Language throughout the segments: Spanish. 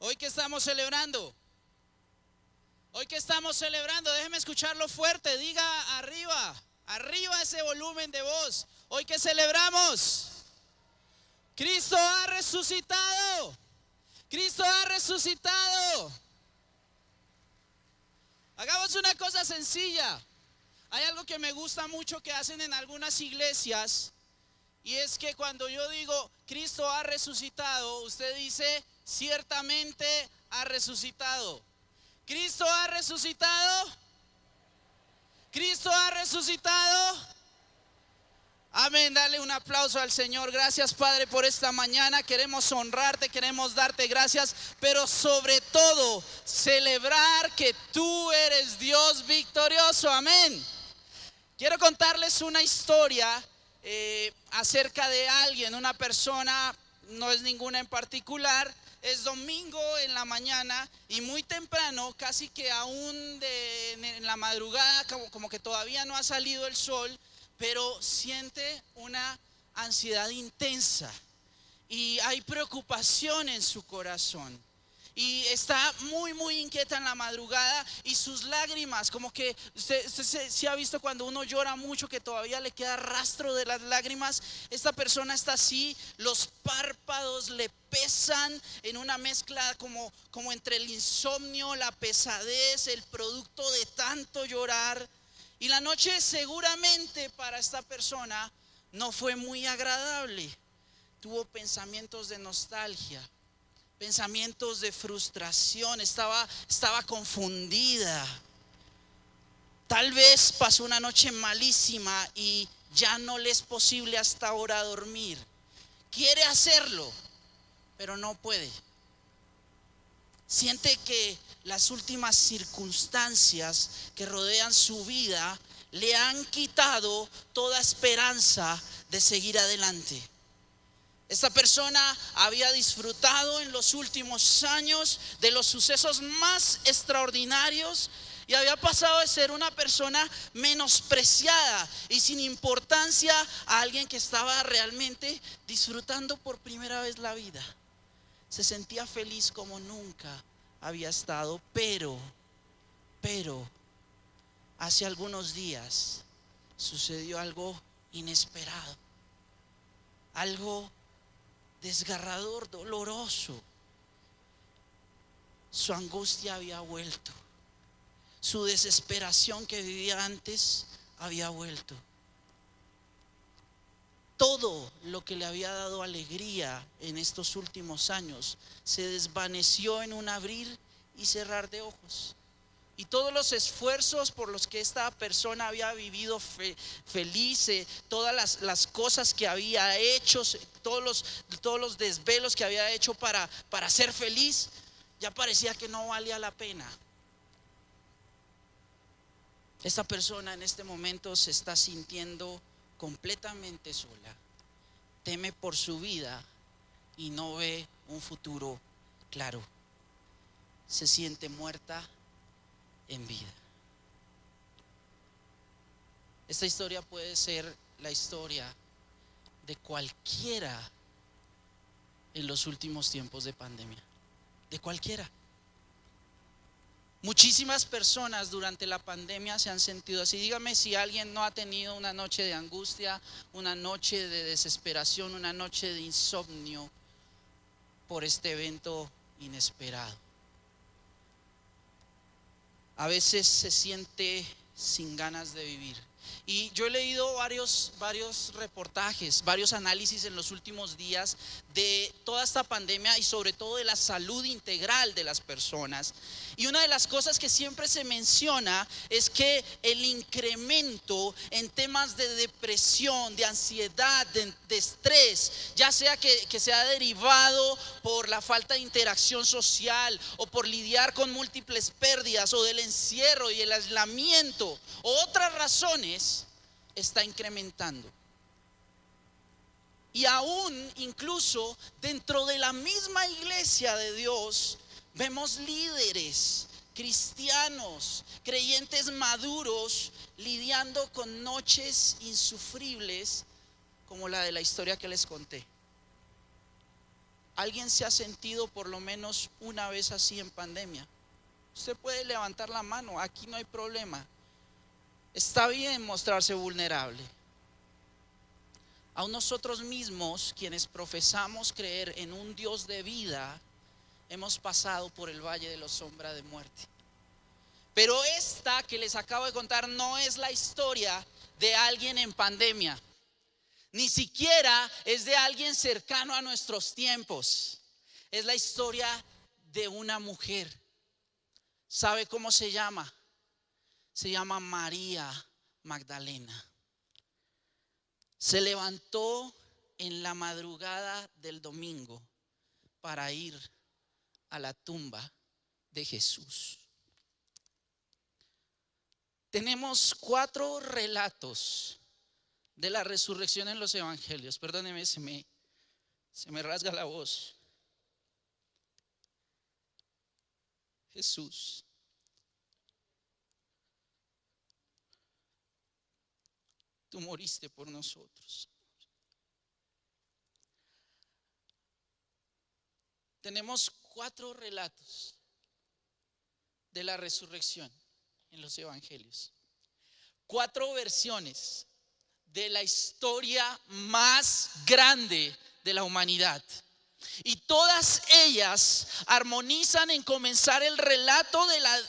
Hoy que estamos celebrando, déjeme escucharlo fuerte, diga arriba, arriba ese volumen de voz. Hoy que celebramos, Cristo ha resucitado, Cristo ha resucitado. Hagamos una cosa sencilla. Hay algo que me gusta mucho que hacen en algunas iglesias, y es que cuando yo digo Cristo ha resucitado, usted dice ciertamente ha resucitado. Cristo ha resucitado. Cristo ha resucitado. Amén, dale un aplauso al Señor. Gracias, Padre, por esta mañana. Queremos honrarte, queremos darte gracias, pero sobre todo celebrar que tú eres Dios victorioso. Amén. Quiero contarles una historia acerca de alguien, una persona, no es ninguna en particular. Es domingo en la mañana y muy temprano, casi que aún en la madrugada, como que todavía no ha salido el sol, pero siente una ansiedad intensa y hay preocupación en su corazón. Y está muy inquieta en la madrugada, y sus lágrimas, como que usted se ha visto cuando uno llora mucho que todavía le queda rastro de las lágrimas. Esta persona está así, los párpados le pesan en una mezcla como entre el insomnio, la pesadez, el producto de tanto llorar. Y la noche seguramente para esta persona no fue muy agradable. Tuvo pensamientos de nostalgia, pensamientos de frustración, estaba confundida. Tal vez pasó una noche malísima y ya no le es posible hasta ahora dormir. Quiere hacerlo, pero no puede. Siente que las últimas circunstancias que rodean su vida le han quitado toda esperanza de seguir adelante. Esta persona había disfrutado en los últimos años de los sucesos más extraordinarios y había pasado de ser una persona menospreciada y sin importancia a alguien que estaba realmente disfrutando por primera vez la vida. Se sentía feliz como nunca había estado, pero hace algunos días sucedió algo inesperado, algo desgarrador, doloroso. Su angustia había vuelto, su desesperación que vivía antes había vuelto. Todo lo que le había dado alegría en estos últimos años se desvaneció en un abrir y cerrar de ojos. Y todos los esfuerzos por los que esta persona había vivido feliz, todas las cosas que había hecho, todos los desvelos que había hecho para ser feliz, ya parecía que no valía la pena. Esta persona en este momento se está sintiendo completamente sola, teme por su vida y no ve un futuro claro. Se siente muerta en vida. Esta historia puede ser la historia de cualquiera en los últimos tiempos de pandemia, de cualquiera. Muchísimas personas durante la pandemia se han sentido así. Dígame si alguien no ha tenido una noche de angustia, una noche de desesperación, una noche de insomnio por este evento inesperado. A veces se siente sin ganas de vivir. Y yo he leído varios reportajes, varios análisis en los últimos días de toda esta pandemia y sobre todo de la salud integral de las personas. Y una de las cosas que siempre se menciona es que el incremento en temas de depresión, de ansiedad, de estrés, ya sea que se ha derivado por la falta de interacción social o por lidiar con múltiples pérdidas o del encierro y el aislamiento o otras razones, está incrementando. Y aún incluso dentro de la misma iglesia de Dios vemos líderes cristianos, creyentes maduros, lidiando con noches insufribles como la de la historia que les conté. ¿Alguien se ha sentido por lo menos una vez así en pandemia? Usted puede levantar la mano, aquí no hay problema. Está bien mostrarse vulnerable. Aún nosotros mismos, quienes profesamos creer en un Dios de vida, hemos pasado por el valle de la sombra de muerte. Pero esta que les acabo de contar no es la historia de alguien en pandemia. Ni siquiera es de alguien cercano a nuestros tiempos. Es la historia de una mujer. ¿Sabe cómo se llama? Se llama María Magdalena. Se levantó en la madrugada del domingo para ir a la tumba de Jesús. Tenemos 4 relatos de la resurrección en los evangelios. Perdóneme, se me rasga la voz. Jesús. Tú moriste por nosotros. Tenemos 4 relatos de la resurrección en los evangelios. 4 versiones de la historia más grande de la humanidad. Y todas ellas armonizan en comenzar el relato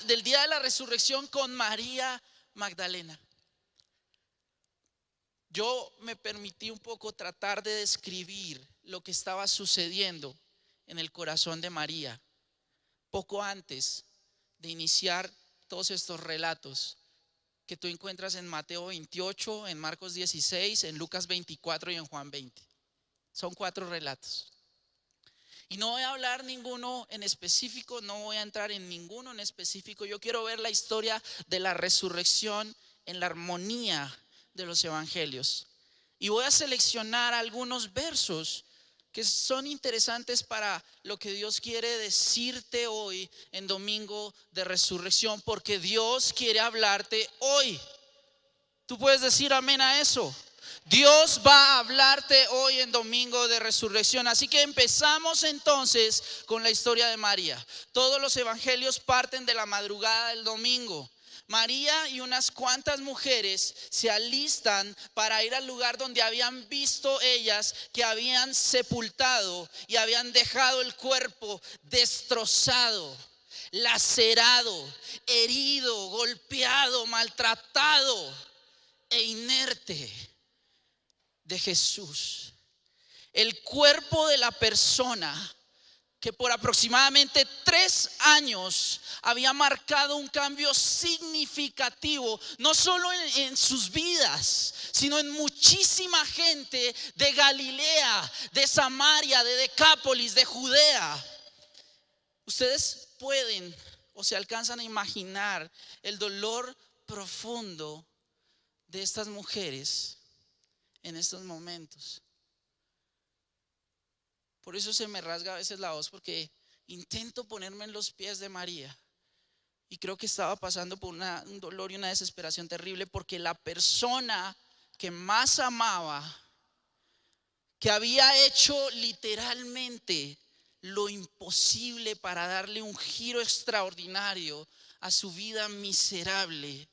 del día de la resurrección con María Magdalena. Yo me permití un poco tratar de describir lo que estaba sucediendo en el corazón de María poco antes de iniciar todos estos relatos que tú encuentras en Mateo 28, en Marcos 16, en Lucas 24 y en Juan 20. Son 4 relatos. Y no voy a hablar ninguno en específico, no voy a entrar en ninguno en específico. Yo quiero ver la historia de la resurrección en la armonía de los evangelios. Y voy a seleccionar algunos versos que son interesantes para lo que Dios quiere decirte hoy en domingo de resurrección, porque Dios quiere hablarte hoy. Tú puedes decir amén a eso. Dios va a hablarte hoy en domingo de resurrección. Así que empezamos entonces con la historia de María. Todos los evangelios parten de la madrugada del domingo. María y unas cuantas mujeres se alistan para ir al lugar donde habían visto ellas que habían sepultado y habían dejado el cuerpo destrozado, lacerado, herido, golpeado, maltratado e inerte de Jesús. El cuerpo de la persona que por aproximadamente 3 años había marcado un cambio significativo, no solo en sus vidas, sino en muchísima gente de Galilea, de Samaria, de Decápolis, de Judea. Ustedes pueden o se alcanzan a imaginar el dolor profundo de estas mujeres en estos momentos. Por eso se me rasga a veces la voz, porque intento ponerme en los pies de María y creo que estaba pasando por un dolor y una desesperación terrible, porque la persona que más amaba, que había hecho literalmente lo imposible para darle un giro extraordinario a su vida miserable,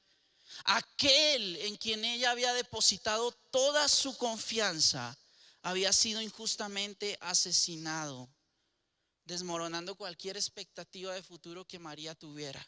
aquel en quien ella había depositado toda su confianza, había sido injustamente asesinado, desmoronando cualquier expectativa de futuro que María tuviera.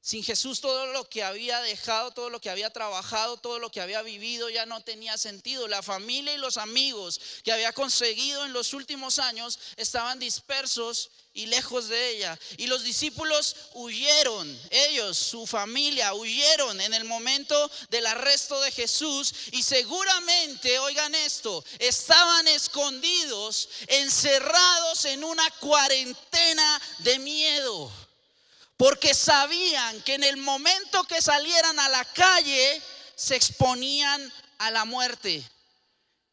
Sin Jesús, todo lo que había dejado, todo lo que había trabajado, todo lo que había vivido ya no tenía sentido. La familia y los amigos que había conseguido en los últimos años estaban dispersos y lejos de ella. Y los discípulos huyeron, ellos, su familia, huyeron en el momento del arresto de Jesús. Y seguramente, oigan esto, estaban escondidos, encerrados en una cuarentena de miedo, porque sabían que en el momento que salieran a la calle se exponían a la muerte.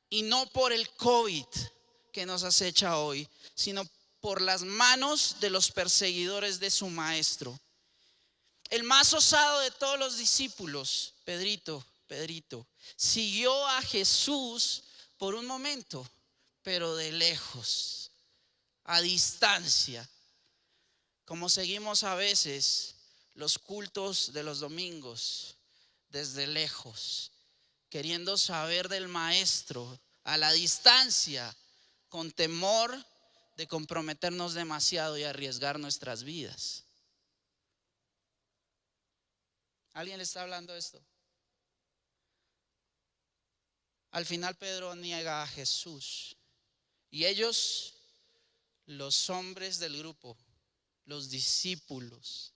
Y no por el COVID que nos acecha hoy, sino por las manos de los perseguidores de su maestro. El más osado de todos los discípulos, Pedrito, siguió a Jesús por un momento, pero de lejos. a distancia, como seguimos a veces los cultos de los domingos desde lejos, queriendo saber del maestro a la distancia, con temor de comprometernos demasiado y arriesgar nuestras vidas. ¿Alguien le está hablando esto? Al final Pedro niega a Jesús y ellos, los hombres del grupo, los discípulos,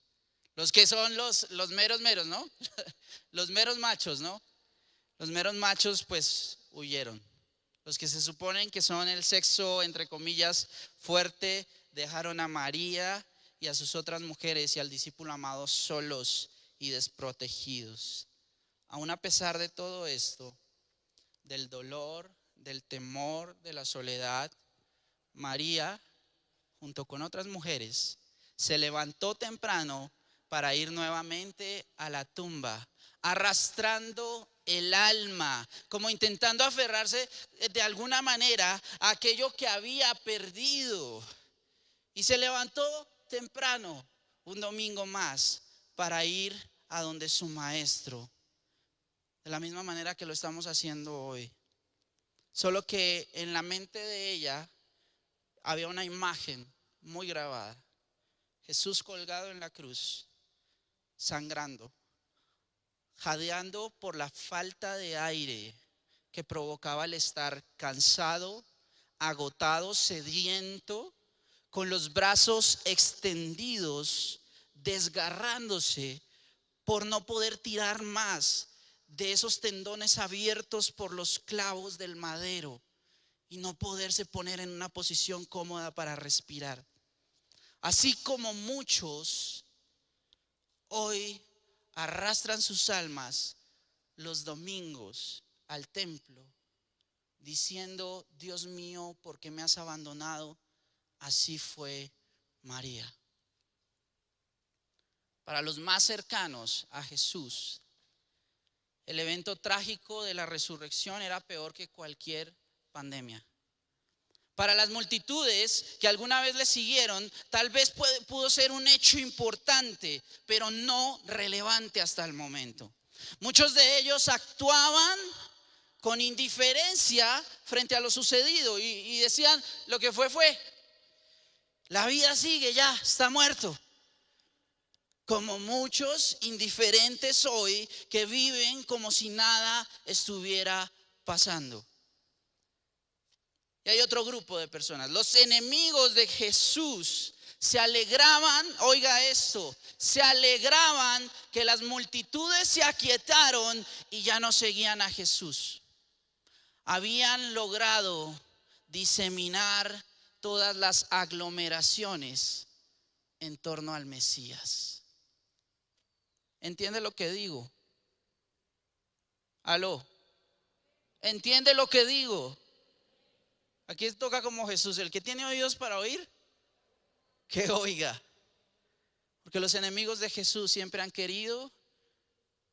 los que son los meros meros, ¿no? Los meros machos, ¿no? Los meros machos pues huyeron. Los que se suponen que son el sexo, entre comillas, fuerte, dejaron a María y a sus otras mujeres y al discípulo amado solos y desprotegidos. Aún a pesar de todo esto, del dolor, del temor, de la soledad, María, junto con otras mujeres, se levantó temprano para ir nuevamente a la tumba, arrastrando el alma, como intentando aferrarse de alguna manera a aquello que había perdido. Y se levantó temprano, un domingo más, para ir a donde su maestro, de la misma manera que lo estamos haciendo hoy. Solo que en la mente de ella había una imagen muy grabada: Jesús colgado en la cruz, sangrando, jadeando por la falta de aire que provocaba el estar cansado, agotado, sediento, con los brazos extendidos, desgarrándose por no poder tirar más de esos tendones abiertos por los clavos del madero y no poderse poner en una posición cómoda para respirar. Así como muchos hoy arrastran sus almas los domingos al templo diciendo: Dios mío, ¿por qué me has abandonado? Así fue María. Para los más cercanos a Jesús, el evento trágico de la resurrección era peor que cualquier pandemia. Para las multitudes que alguna vez le siguieron, tal vez pudo ser un hecho importante, pero no relevante hasta el momento. Muchos de ellos actuaban con indiferencia frente a lo sucedido y decían: lo que fue, la vida sigue, ya está muerto. Como muchos indiferentes hoy que viven como si nada estuviera pasando. Y hay otro grupo de personas, los enemigos de Jesús, se alegraban, oiga esto, se alegraban que las multitudes se aquietaron y ya no seguían a Jesús. Habían logrado diseminar todas las aglomeraciones en torno al Mesías. ¿Entiende lo que digo? ¿Aló? ¿Entiende lo que digo? Aquí toca como Jesús: el que tiene oídos para oír, que oiga. Porque los enemigos de Jesús siempre han querido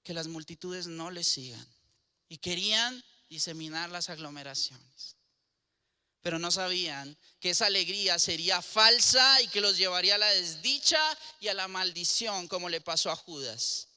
que las multitudes no le sigan y querían diseminar las aglomeraciones, pero no sabían que esa alegría sería falsa y que los llevaría a la desdicha y a la maldición, como le pasó a Judas.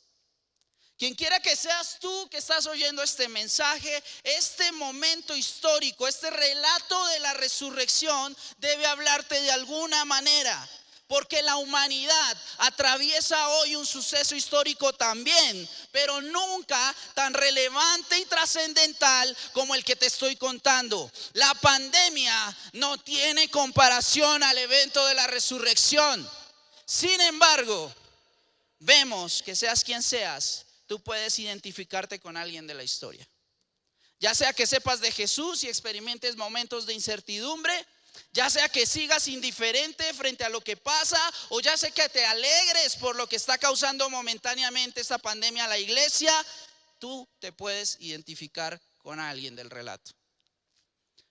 Quien quiera que seas tú que estás oyendo este mensaje, este momento histórico, este relato de la resurrección debe hablarte de alguna manera, porque la humanidad atraviesa hoy un suceso histórico también, pero nunca tan relevante y trascendental como el que te estoy contando. La pandemia no tiene comparación al evento de la resurrección. Sin embargo, vemos que seas quien seas, tú puedes identificarte con alguien de la historia. Ya sea que sepas de Jesús y experimentes momentos de incertidumbre, ya sea que sigas indiferente frente a lo que pasa, o ya sea que te alegres por lo que está causando momentáneamente esta pandemia a la iglesia, tú te puedes identificar con alguien del relato.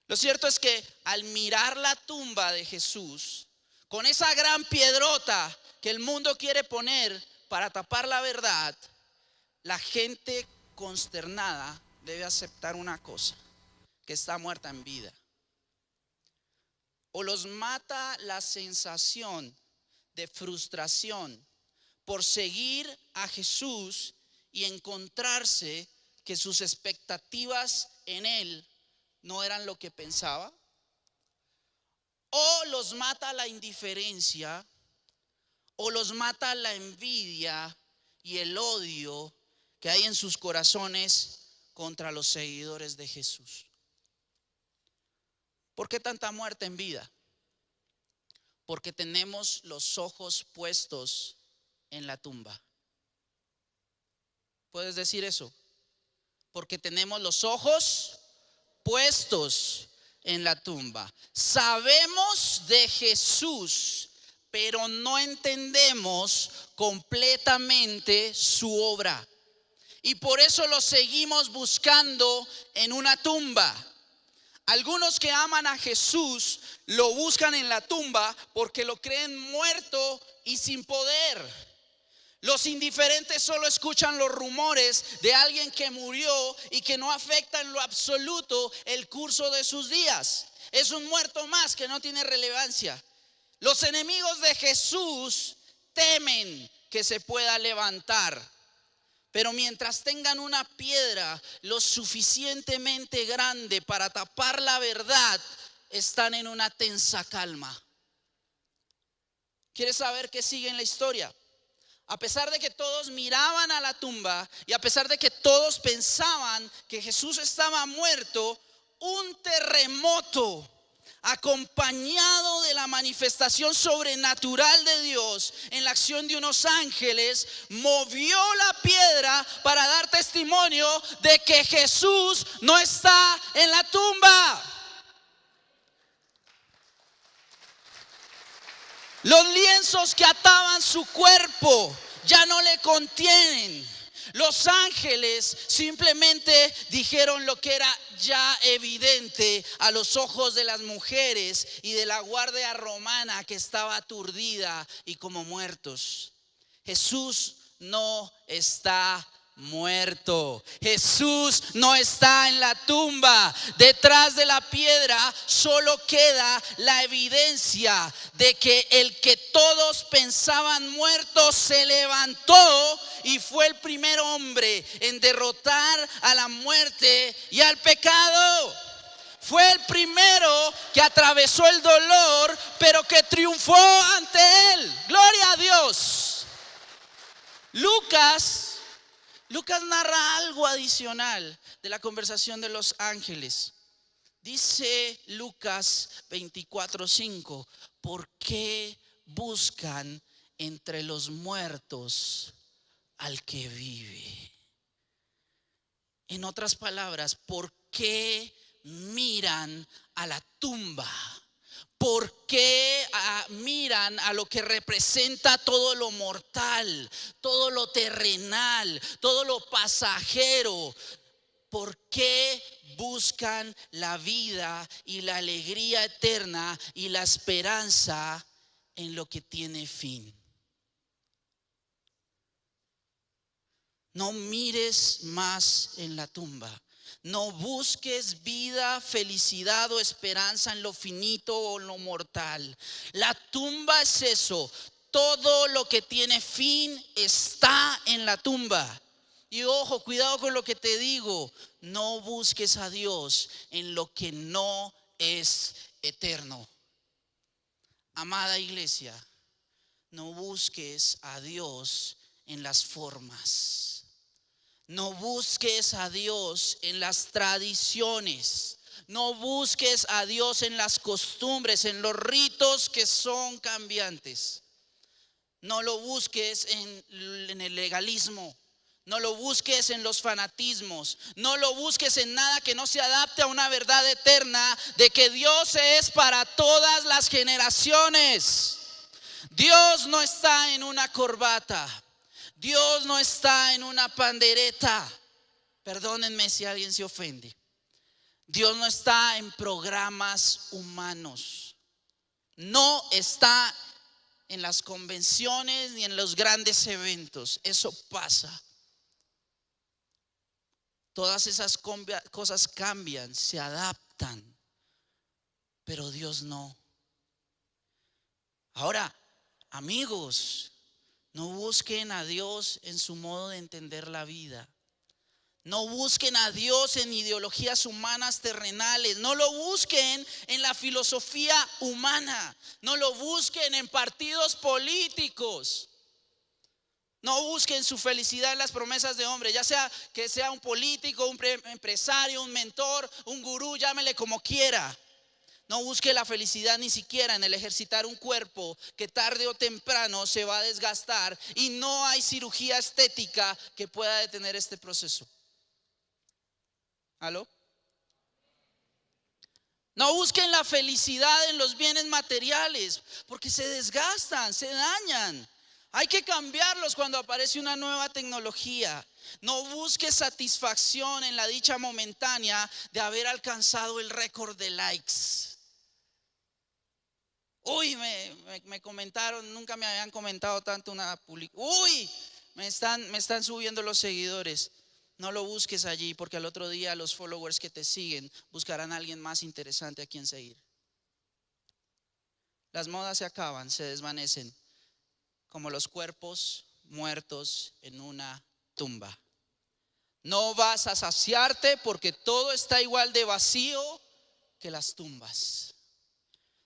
Lo cierto es que al mirar la tumba de Jesús, con esa gran piedrota que el mundo quiere poner para tapar la verdad, la gente consternada debe aceptar una cosa: que está muerta en vida. o los mata la sensación de frustración por seguir a Jesús y encontrarse que sus expectativas en Él no eran lo que pensaba, o los mata la indiferencia, o los mata la envidia y el odio que hay en sus corazones contra los seguidores de Jesús. ¿Por qué tanta muerte en vida? Porque tenemos los ojos puestos en la tumba. ¿Puedes decir eso? Porque tenemos los ojos puestos en la tumba. Sabemos de Jesús, pero no entendemos completamente su obra. Y por eso lo seguimos buscando en una tumba. Algunos que aman a Jesús lo buscan en la tumba porque lo creen muerto y sin poder. Los indiferentes solo escuchan los rumores de alguien que murió y que no afecta en lo absoluto el curso de sus días. Es un muerto más que no tiene relevancia. Los enemigos de Jesús temen que se pueda levantar. Pero mientras tengan una piedra lo suficientemente grande para tapar la verdad, están en una tensa calma. ¿Quieres saber qué sigue en la historia? A pesar de que todos miraban a la tumba y a pesar de que todos pensaban que Jesús estaba muerto, un terremoto acompañado de la manifestación sobrenatural de Dios en la acción de unos ángeles, movió la piedra para dar testimonio de que Jesús no está en la tumba. Los lienzos que ataban su cuerpo ya no le contienen. Los ángeles simplemente dijeron lo que era ya evidente a los ojos de las mujeres y de la guardia romana que estaba aturdida y como muertos. Jesús no está muerto. Jesús no está en la tumba. Detrás de la piedra solo queda la evidencia de que el que todos pensaban muerto se levantó y fue el primer hombre en derrotar a la muerte y al pecado. Fue el primero que atravesó el dolor, pero que triunfó ante él. Gloria a Dios. Lucas narra algo adicional de la conversación de los ángeles. Dice Lucas 24:5, ¿por qué buscan entre los muertos al que vive? En otras palabras, ¿por qué miran a la tumba? ¿Por qué miran a lo que representa todo lo mortal, todo lo terrenal, todo lo pasajero? ¿Por qué buscan la vida y la alegría eterna y la esperanza en lo que tiene fin? No mires más en la tumba. No busques vida, felicidad o esperanza en lo finito o en lo mortal. La tumba es eso. Todo lo que tiene fin está en la tumba. Y ojo, cuidado con lo que te digo. No busques a Dios en lo que no es eterno. Amada iglesia, no busques a Dios en las formas. No busques a Dios en las tradiciones. No busques a Dios en las costumbres, en los ritos que son cambiantes. No lo busques en el legalismo. No lo busques en los fanatismos. No lo busques en nada que no se adapte a una verdad eterna de que Dios es para todas las generaciones. Dios no está en una corbata. Dios no está en una pandereta. Perdónenme si alguien se ofende. Dios no está en programas humanos. No está en las convenciones ni en los grandes eventos. Eso pasa. Todas esas cosas cambian, se adaptan. Pero Dios no. Ahora, amigos, no busquen a Dios en su modo de entender la vida. No busquen a Dios en ideologías humanas terrenales. No lo busquen en la filosofía humana. No lo busquen en partidos políticos. No busquen su felicidad en las promesas de hombre, ya sea que sea un político, un empresario, un mentor, un gurú, llámele como quiera. No busque la felicidad ni siquiera en el ejercitar un cuerpo que tarde o temprano se va a desgastar y no hay cirugía estética que pueda detener este proceso. ¿Aló? No busquen la felicidad en los bienes materiales porque se desgastan, se dañan. Hay que cambiarlos cuando aparece una nueva tecnología. No busque satisfacción en la dicha momentánea de haber alcanzado el récord de likes. Uy, me comentaron, nunca me habían comentado tanto una publicación. Uy, me están subiendo los seguidores. No lo busques allí porque al otro día los followers que te siguen buscarán a alguien más interesante a quien seguir. Las modas se acaban, se desvanecen, como los cuerpos muertos en una tumba. No vas a saciarte porque todo está igual de vacío que las tumbas.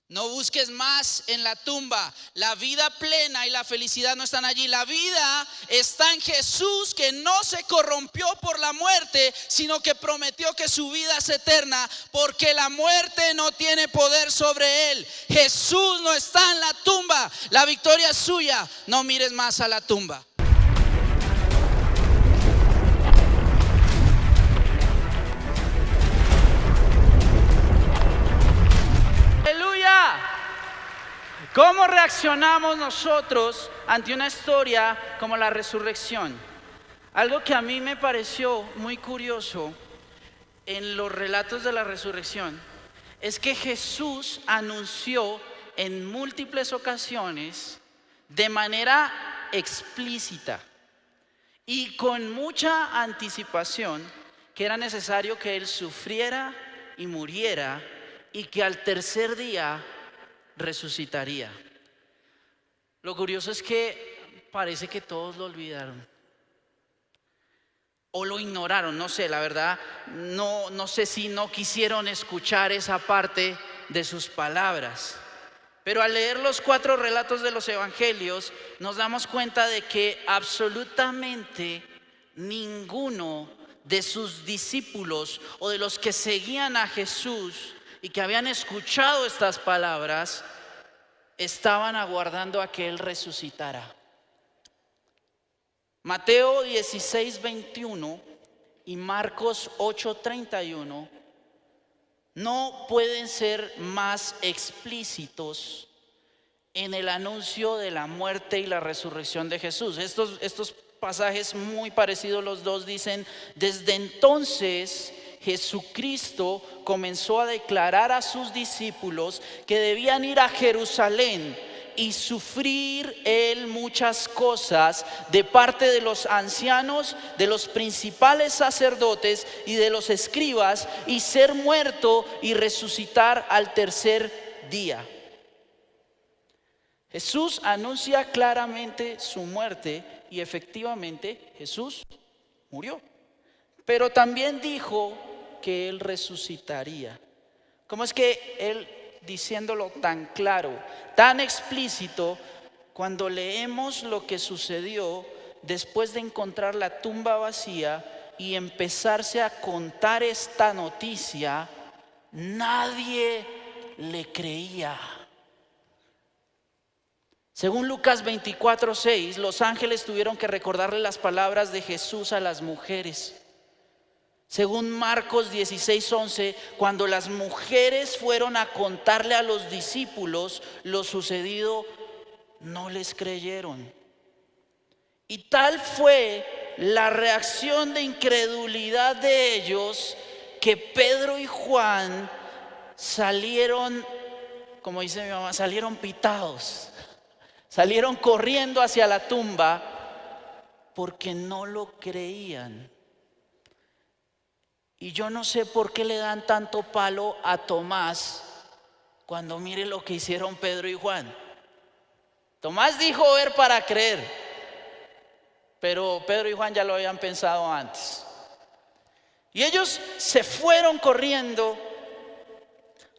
No busques más en la tumba. La vida plena y la felicidad no están allí. La vida está en Jesús, que no se corrompió por la muerte, sino que prometió que su vida es eterna, porque la muerte no tiene poder sobre él. Jesús no está en la tumba. La victoria es suya. No mires más a la tumba. ¿Cómo reaccionamos nosotros ante una historia como la resurrección? Algo que a mí me pareció muy curioso en los relatos de la resurrección es que Jesús anunció en múltiples ocasiones de manera explícita y con mucha anticipación que era necesario que Él sufriera y muriera y que al tercer día resucitaría. Lo curioso es que parece que todos lo olvidaron o lo ignoraron, no sé, la verdad, no sé si no quisieron escuchar esa parte de sus palabras. Pero al leer los 4 relatos de los evangelios nos damos cuenta de que absolutamente ninguno de sus discípulos o de los que seguían a Jesús y que habían escuchado estas palabras estaban aguardando a que Él resucitara. Mateo 16:21 y Marcos 8:31 no pueden ser más explícitos en el anuncio de la muerte y la resurrección de Jesús. Estos pasajes muy parecidos los dos dicen: desde entonces Jesucristo comenzó a declarar a sus discípulos que debían ir a Jerusalén y sufrir Él muchas cosas de parte de los ancianos, de los principales sacerdotes y de los escribas, y ser muerto y resucitar al tercer día. Jesús anuncia claramente su muerte y efectivamente Jesús murió. Pero también dijo que Él resucitaría. ¿Cómo es que Él, diciéndolo tan claro, tan explícito, cuando leemos lo que sucedió después de encontrar la tumba vacía y empezarse a contar esta noticia, nadie le creía? Según Lucas 24:6, los ángeles tuvieron que recordarle las palabras de Jesús a las mujeres. Según Marcos 16:11, cuando las mujeres fueron a contarle a los discípulos lo sucedido, no les creyeron. Y tal fue la reacción de incredulidad de ellos que Pedro y Juan salieron, como dice mi mamá, salieron pitados. Salieron corriendo hacia la tumba porque no lo creían. Y yo no sé por qué le dan tanto palo a Tomás cuando mire lo que hicieron Pedro y Juan. Tomás dijo ver para creer, pero Pedro y Juan ya lo habían pensado antes. Y ellos se fueron corriendo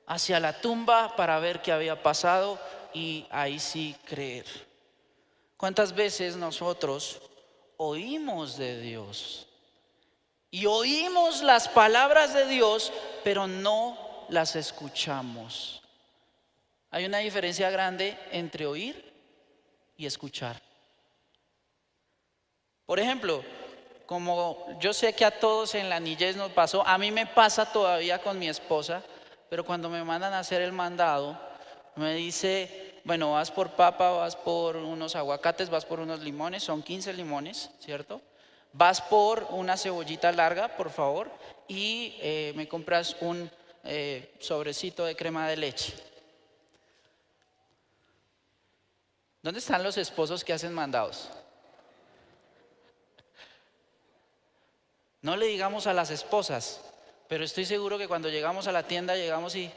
hacia la tumba para ver qué había pasado y ahí sí creer. ¿Cuántas veces nosotros oímos de Dios y oímos las palabras de Dios, pero no las escuchamos? Hay una diferencia grande entre oír y escuchar. Por ejemplo, como yo sé que a todos en la niñez nos pasó, a mí me pasa todavía con mi esposa, pero cuando me mandan a hacer el mandado, me dice, bueno, vas por papa, vas por unos aguacates, vas por unos limones, son 15 limones, ¿cierto? Vas por una cebollita larga, por favor, y me compras un sobrecito de crema de leche. ¿Dónde están los esposos que hacen mandados? No le digamos a las esposas, pero estoy seguro que cuando llegamos a la tienda llegamos y,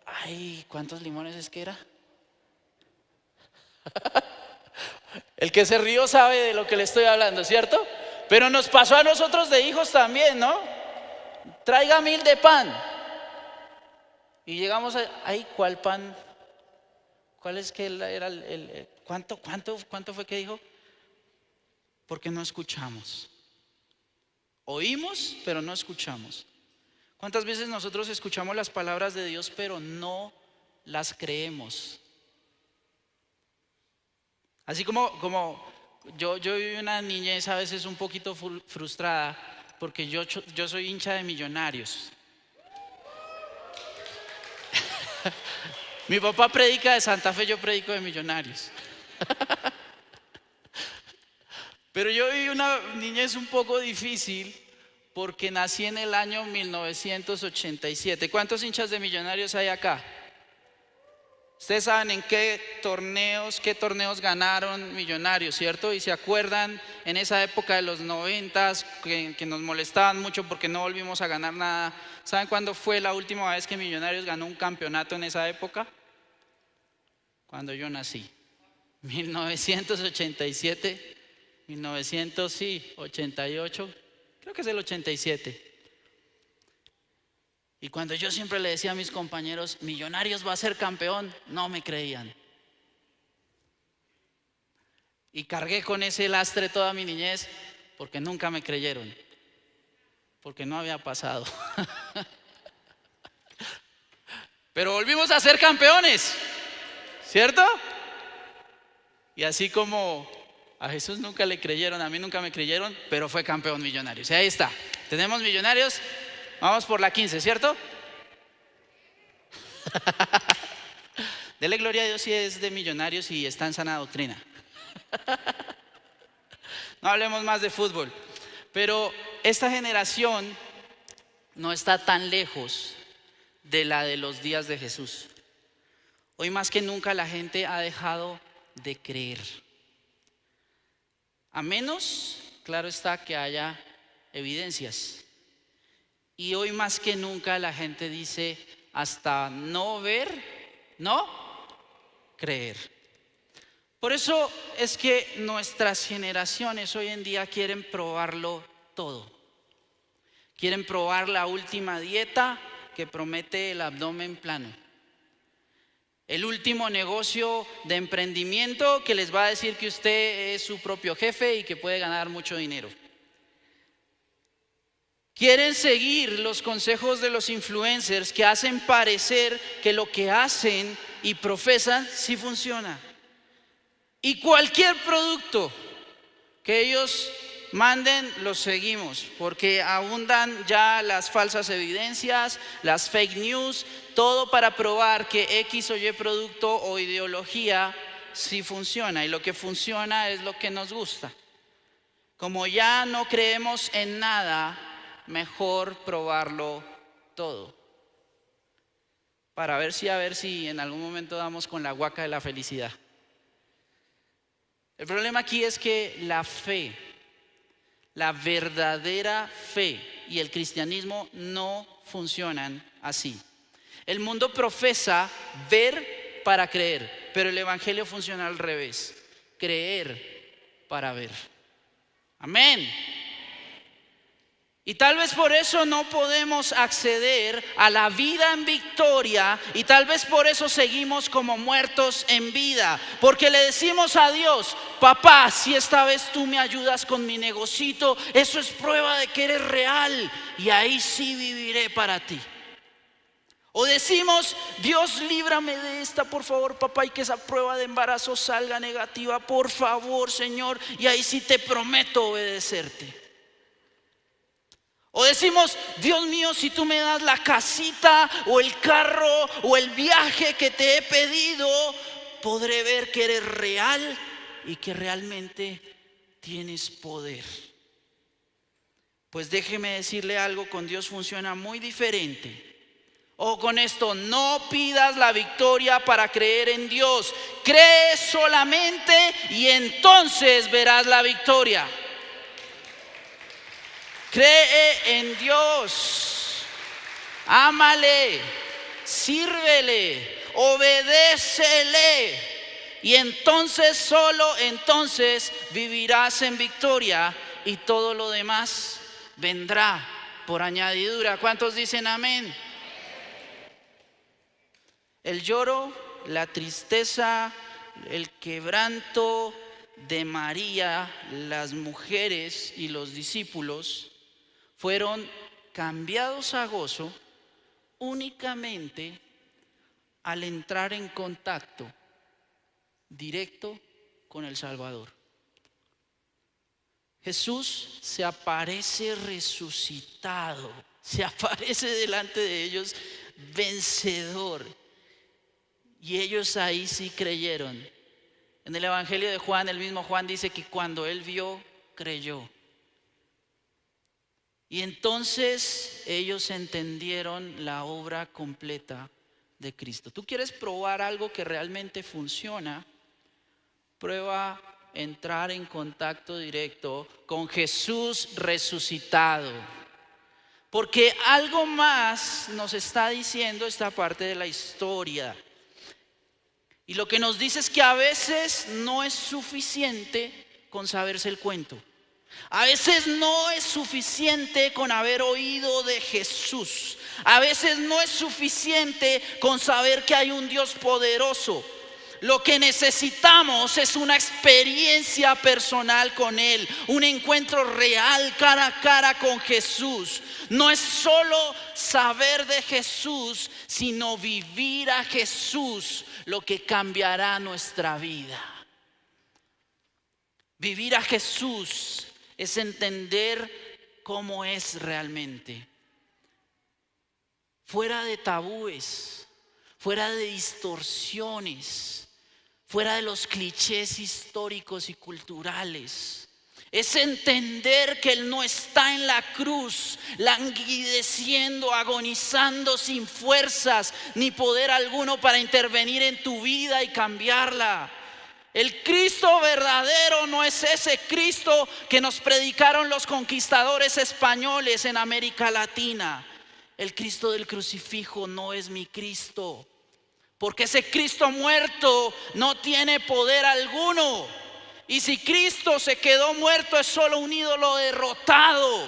ay, ¿cuántos limones es que era? El que se rió sabe de lo que le estoy hablando, ¿cierto? Pero nos pasó a nosotros de hijos también, ¿no? Traiga 1000 de pan. Y llegamos a, ay, ¿cuál pan? ¿Cuál es que era ¿cuánto fue que dijo? Porque no escuchamos. Oímos, pero no escuchamos. ¿Cuántas veces nosotros escuchamos las palabras de Dios, pero no las creemos? Así como yo viví una niñez a veces un poquito frustrada, porque yo soy hincha de Millonarios. Mi papá predica de Santa Fe, yo predico de Millonarios. Pero yo viví una niñez un poco difícil porque nací en el año 1987. ¿Cuántos hinchas de Millonarios hay acá? Ustedes saben en qué torneos ganaron Millonarios, ¿cierto? Y se acuerdan en esa época de los 90s que nos molestaban mucho porque no volvimos a ganar nada. ¿Saben cuándo fue la última vez que Millonarios ganó un campeonato en esa época? Cuando yo nací, 1987. 1988, creo que es el 87. Y cuando yo siempre le decía a mis compañeros, Millonarios va a ser campeón, no me creían. Y cargué con ese lastre toda mi niñez porque nunca me creyeron, porque no había pasado. Pero volvimos a ser campeones, ¿cierto? Y así como a Jesús nunca le creyeron, a mí nunca me creyeron, pero fue campeón Millonarios. Y ahí está, tenemos Millonarios, vamos por la 15, ¿cierto? Dele gloria a Dios si es de Millonarios y está en sana doctrina. No hablemos más de fútbol, pero esta generación no está tan lejos de la de los días de Jesús. Hoy más que nunca la gente ha dejado de creer. A menos, claro está, que haya evidencias. Y hoy más que nunca la gente dice, hasta no ver, no creer. Por eso es que nuestras generaciones hoy en día quieren probarlo todo. Quieren probar la última dieta que promete el abdomen plano. El último negocio de emprendimiento que les va a decir que usted es su propio jefe y que puede ganar mucho dinero. Quieren seguir los consejos de los influencers que hacen parecer que lo que hacen y profesan sí funciona. Y cualquier producto que ellos manden, los seguimos, porque abundan ya las falsas evidencias, las fake news, todo para probar que X o Y producto o ideología sí funciona. Y lo que funciona es lo que nos gusta. Como ya no creemos en nada, mejor probarlo todo. Para ver si en algún momento damos con la guaca de la felicidad. El problema aquí es que la fe, la verdadera fe y el cristianismo no funcionan así. El mundo profesa ver para creer, pero el evangelio funciona al revés: creer para ver. Amén. Y tal vez por eso no podemos acceder a la vida en victoria, y tal vez por eso seguimos como muertos en vida, porque le decimos a Dios: papá, si esta vez tú me ayudas con mi negocito, eso es prueba de que eres real, y ahí sí viviré para ti. O decimos: Dios, líbrame de esta, por favor, papá, y que esa prueba de embarazo salga negativa, por favor, Señor, y ahí sí te prometo obedecerte. O decimos: Dios mío, si tú me das la casita o el carro o el viaje que te he pedido, podré ver que eres real y que realmente tienes poder. Pues déjeme decirle algo: con Dios funciona muy diferente. O con esto, no pidas la victoria para creer en Dios. Cree solamente y entonces verás la victoria. Cree en Dios, ámale, sírvele, obedécele, y entonces, solo entonces vivirás en victoria, y todo lo demás vendrá por añadidura. ¿Cuántos dicen amén? El lloro, la tristeza, el quebranto de María, las mujeres y los discípulos fueron cambiados a gozo únicamente al entrar en contacto directo con el Salvador. Jesús se aparece resucitado, se aparece delante de ellos vencedor, y ellos ahí sí creyeron. En el Evangelio de Juan, el mismo Juan dice que cuando él vio, creyó. Y entonces ellos entendieron la obra completa de Cristo. ¿Tú quieres probar algo que realmente funciona? Prueba entrar en contacto directo con Jesús resucitado. Porque algo más nos está diciendo esta parte de la historia. Y lo que nos dice es que a veces no es suficiente con saberse el cuento. A veces no es suficiente con haber oído de Jesús. A veces no es suficiente con saber que hay un Dios poderoso. Lo que necesitamos es una experiencia personal con Él, un encuentro real cara a cara con Jesús. No es solo saber de Jesús, sino vivir a Jesús lo que cambiará nuestra vida. Vivir a Jesús es entender cómo es realmente. Fuera de tabúes, fuera de distorsiones, fuera de los clichés históricos y culturales. Es entender que Él no está en la cruz languideciendo, agonizando sin fuerzas ni poder alguno para intervenir en tu vida y cambiarla. El Cristo verdadero no es ese Cristo que nos predicaron los conquistadores españoles en América Latina. El Cristo del crucifijo no es mi Cristo, porque ese Cristo muerto no tiene poder alguno. Y si Cristo se quedó muerto, es solo un ídolo derrotado.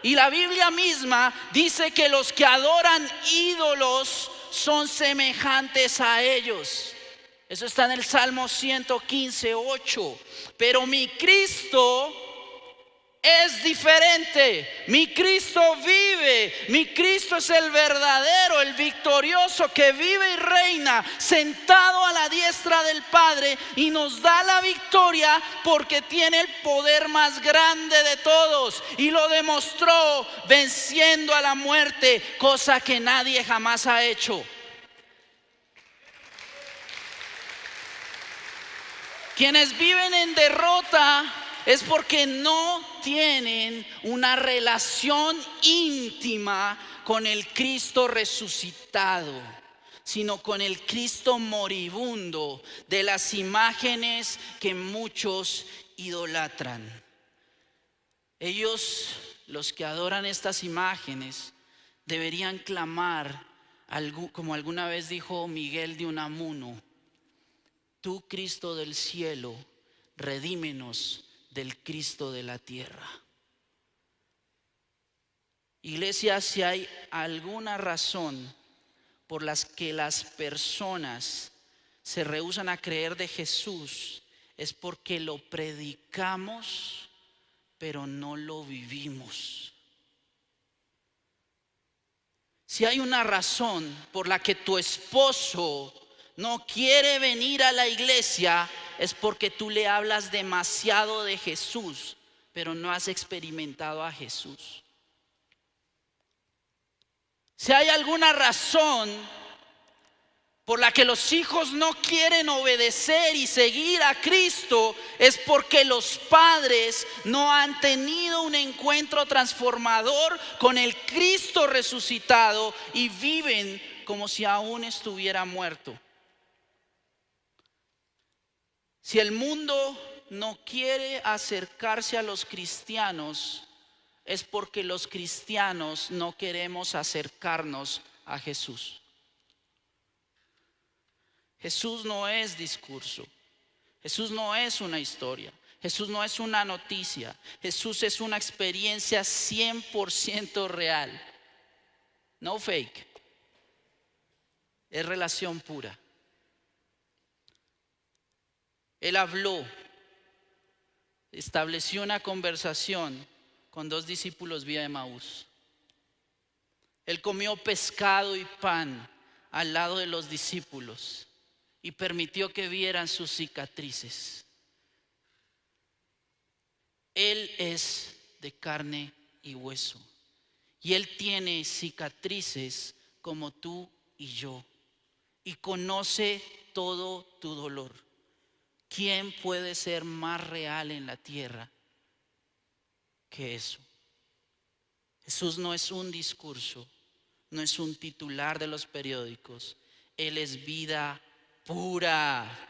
Y la Biblia misma dice que los que adoran ídolos son semejantes a ellos. Eso está en el Salmo 115:8. Pero mi Cristo es diferente. Mi Cristo vive. Mi Cristo es el verdadero, el victorioso, que vive y reina sentado a la diestra del Padre, y nos da la victoria porque tiene el poder más grande de todos, y lo demostró venciendo a la muerte, cosa que nadie jamás ha hecho. Quienes viven en derrota es porque no tienen una relación íntima con el Cristo resucitado, sino con el Cristo moribundo de las imágenes que muchos idolatran. Ellos, los que adoran estas imágenes, deberían clamar, como alguna vez dijo Miguel de Unamuno: tú, Cristo del cielo, redímenos del Cristo de la tierra. Iglesia, si hay alguna razón por las que las personas se rehúsan a creer de Jesús, es porque lo predicamos, pero no lo vivimos. Si hay una razón por la que tu esposo no quiere venir a la iglesia, es porque tú le hablas demasiado de Jesús, pero no has experimentado a Jesús. Si hay alguna razón por la que los hijos no quieren obedecer y seguir a Cristo, es porque los padres no han tenido un encuentro transformador con el Cristo resucitado y viven como si aún estuviera muerto. Si el mundo no quiere acercarse a los cristianos, es porque los cristianos no queremos acercarnos a Jesús. Jesús no es discurso. Jesús no es una historia. Jesús no es una noticia. Jesús es una experiencia 100% real. No fake. Es relación pura. Él habló, estableció una conversación con 2 discípulos vía Emaús. Él comió pescado y pan al lado de los discípulos y permitió que vieran sus cicatrices. Él es de carne y hueso y Él tiene cicatrices como tú y yo y conoce todo tu dolor. ¿Quién puede ser más real en la tierra que eso? Jesús no es un discurso, no es un titular de los periódicos. Él es vida pura.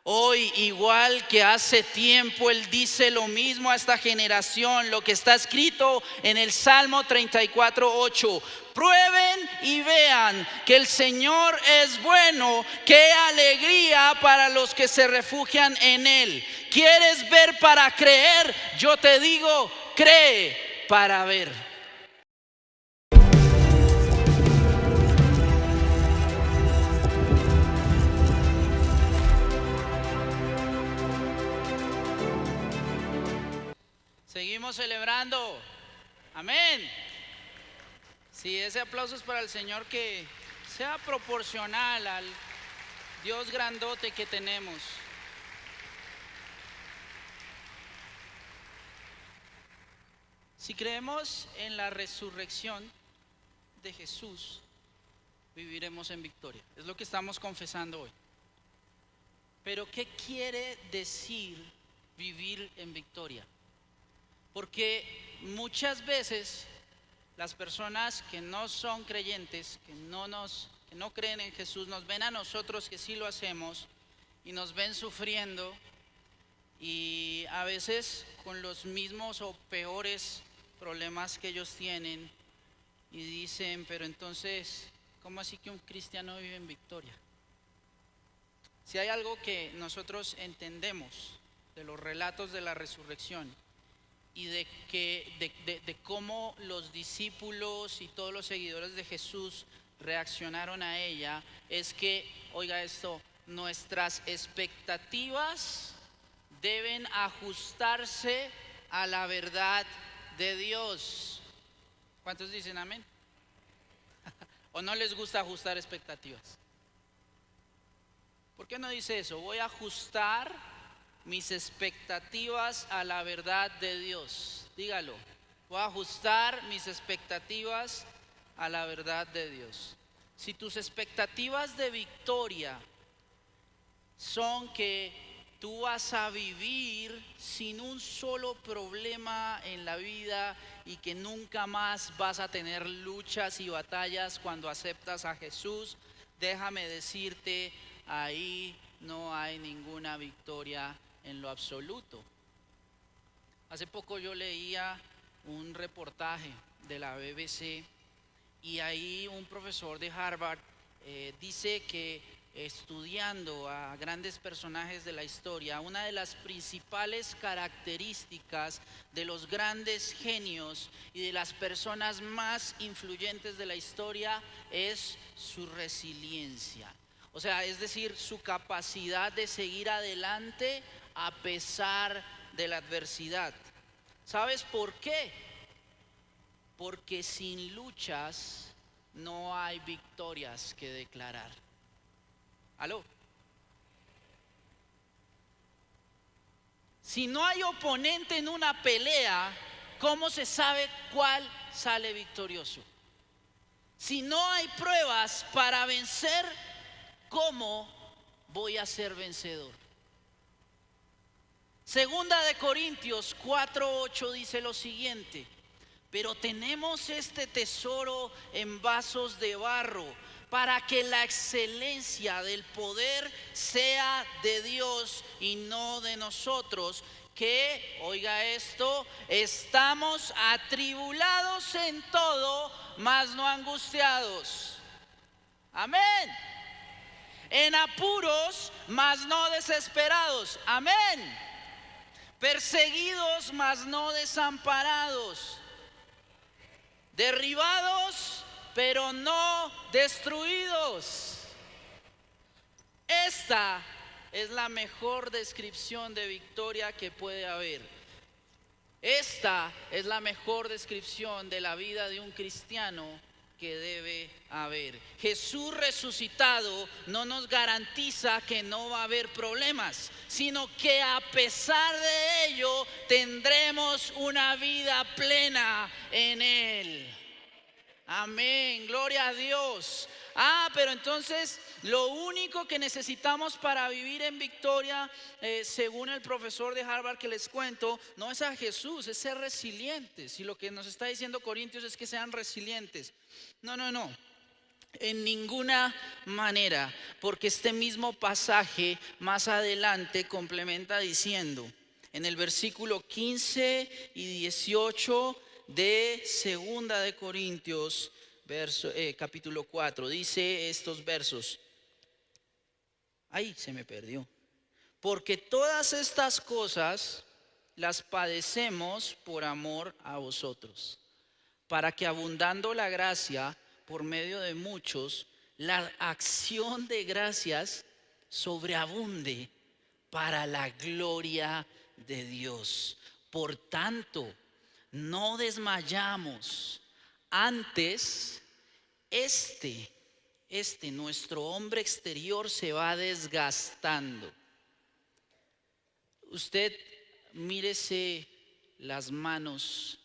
Hoy, igual que hace tiempo, Él dice lo mismo a esta generación, lo que está escrito en el Salmo 34:8. Prueben y vean que el Señor es bueno, qué alegría para los que se refugian en Él. ¿Quieres ver para creer? Yo te digo, cree para ver. Seguimos celebrando. Amén. Sí, ese aplauso es para el Señor, que sea proporcional al Dios grandote que tenemos. Si creemos en la resurrección de Jesús, viviremos en victoria. Es lo que estamos confesando hoy. Pero ¿qué quiere decir vivir en victoria? Porque muchas veces las personas que no son creyentes, que no creen en Jesús, nos ven a nosotros que sí lo hacemos y nos ven sufriendo, y a veces con los mismos o peores problemas que ellos tienen, y dicen, pero entonces, ¿cómo así que un cristiano vive en victoria? Si hay algo que nosotros entendemos de los relatos de la resurrección y de cómo los discípulos y todos los seguidores de Jesús reaccionaron a ella, es que, oiga esto, nuestras expectativas deben ajustarse a la verdad de Dios. ¿Cuántos dicen amén? ¿O no les gusta ajustar expectativas? ¿Por qué no dice eso? Voy a ajustar mis expectativas a la verdad de Dios. Dígalo. Voy a ajustar mis expectativas a la verdad de Dios. Si tus expectativas de victoria son que tú vas a vivir sin un solo problema en la vida y que nunca más vas a tener luchas y batallas cuando aceptas a Jesús, déjame decirte, ahí no hay ninguna victoria en lo absoluto. Hace poco yo leía un reportaje de la BBC y ahí un profesor de Harvard dice que estudiando a grandes personajes de la historia, una de las principales características de los grandes genios y de las personas más influyentes de la historia es su resiliencia. O sea, es decir, su capacidad de seguir adelante a pesar de la adversidad. ¿Sabes por qué? Porque sin luchas no hay victorias que declarar. ¿Aló? Si no hay oponente en una pelea, ¿cómo se sabe cuál sale victorioso? Si no hay pruebas para vencer, ¿cómo voy a ser vencedor? Segunda de Corintios 4:8 dice lo siguiente: pero tenemos este tesoro en vasos de barro, para que la excelencia del poder sea de Dios y no de nosotros, que, oiga esto, estamos atribulados en todo, mas no angustiados. Amén. En apuros, mas no desesperados. Amén. Perseguidos, mas no desamparados. Derribados, pero no destruidos. Esta es la mejor descripción de victoria que puede haber. Esta es la mejor descripción de la vida de un cristiano que debe haber. Jesús resucitado no nos garantiza que no va a haber problemas, sino que a pesar de ello tendremos una vida plena en Él. Amén, gloria a Dios. Pero entonces lo único que necesitamos para vivir en victoria, según el profesor de Harvard que les cuento, no es a Jesús, es ser resilientes. Y lo que nos está diciendo Corintios es que sean resilientes. No, en ninguna manera, porque este mismo pasaje más adelante complementa diciendo, en el versículo 15 y 18 de Segunda de Corintios, capítulo 4, dice estos versos. Ay, se me perdió. Porque todas estas cosas las padecemos por amor a vosotros, para que abundando la gracia por medio de muchos, la acción de gracias sobreabunde para la gloria de Dios. Por tanto, no desmayamos. Antes, nuestro hombre exterior se va desgastando. Usted mírese las manos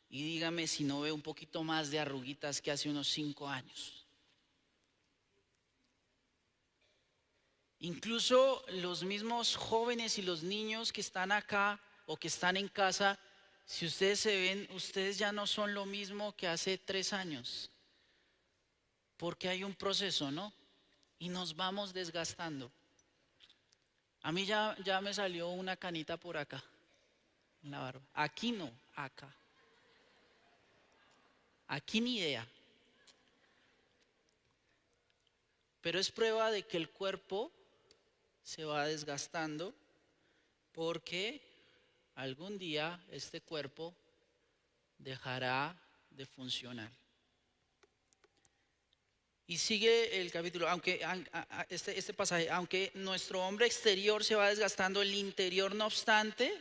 y dígame si no ve un poquito más de arruguitas que hace unos 5 años. Incluso los mismos jóvenes y los niños que están acá o que están en casa, si ustedes se ven, ustedes ya no son lo mismo que hace 3 años. Porque hay un proceso, ¿no? Y nos vamos desgastando. A mí ya me salió una canita por acá, en la barba. Aquí no, acá. Aquí ni idea. Pero es prueba de que el cuerpo se va desgastando, porque algún día este cuerpo dejará de funcionar. Y sigue el capítulo, aunque este pasaje, aunque nuestro hombre exterior se va desgastando, el interior no obstante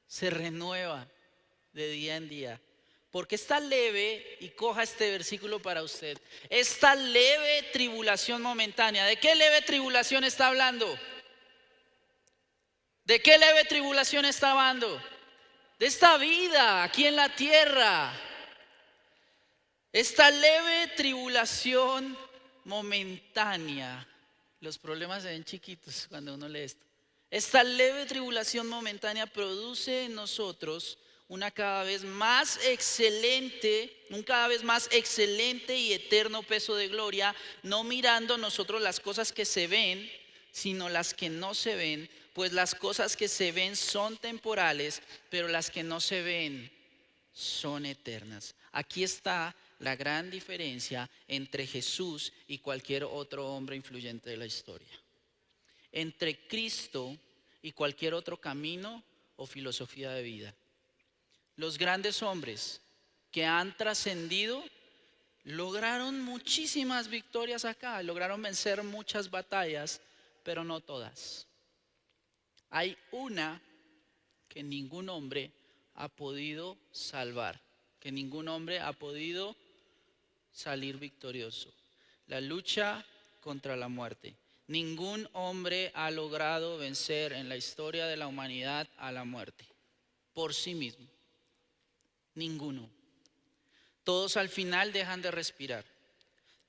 se renueva de día en día. Porque esta leve, y coja este versículo para usted, esta leve tribulación momentánea, ¿de qué leve tribulación está hablando? ¿De qué leve tribulación está hablando? De esta vida aquí en la tierra. Esta leve tribulación momentánea, los problemas se ven chiquitos cuando uno lee esto. Esta leve tribulación momentánea produce en nosotros un cada vez más excelente y eterno peso de gloria, no mirando nosotros las cosas que se ven, sino las que no se ven, pues las cosas que se ven son temporales, pero las que no se ven son eternas. Aquí está la gran diferencia entre Jesús y cualquier otro hombre influyente de la historia. Entre Cristo y cualquier otro camino o filosofía de vida. Los grandes hombres que han trascendido lograron muchísimas victorias acá, lograron vencer muchas batallas, pero no todas. Hay una que ningún hombre ha podido salvar, que ningún hombre ha podido salir victorioso: la lucha contra la muerte. Ningún hombre ha logrado vencer en la historia de la humanidad a la muerte por sí mismo. Ninguno. Todos al final dejan de respirar.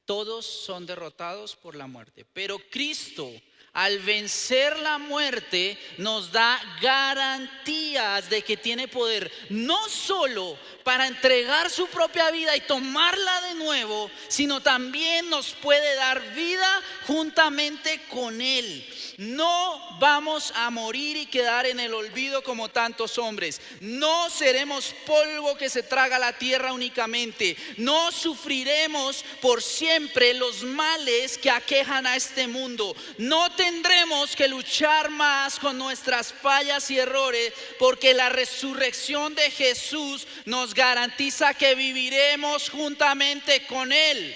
Todos son derrotados por la muerte. Pero Cristo, al vencer la muerte, nos da garantías de que tiene poder, no solo para entregar su propia vida y tomarla de nuevo, sino también nos puede dar vida juntamente con Él. No vamos a morir y quedar en el olvido como tantos hombres. No seremos polvo que se traga la tierra únicamente. No sufriremos por siempre los males que aquejan a este mundo. No tendremos que luchar más con nuestras fallas y errores, porque la resurrección de Jesús nos garantiza que viviremos juntamente con Él,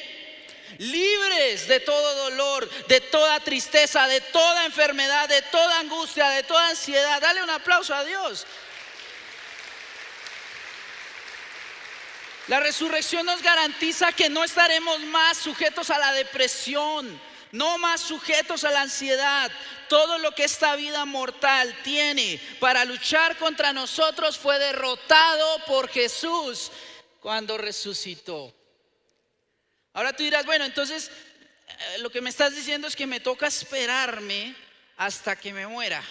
libres de todo dolor, de toda tristeza, de toda enfermedad, de toda angustia, de toda ansiedad. Dale un aplauso a Dios. La resurrección nos garantiza que no estaremos más sujetos a la depresión, no más sujetos a la ansiedad. Todo lo que esta vida mortal tiene para luchar contra nosotros fue derrotado por Jesús cuando resucitó. Ahora tú dirás, bueno, entonces lo que me estás diciendo es que me toca esperarme hasta que me muera.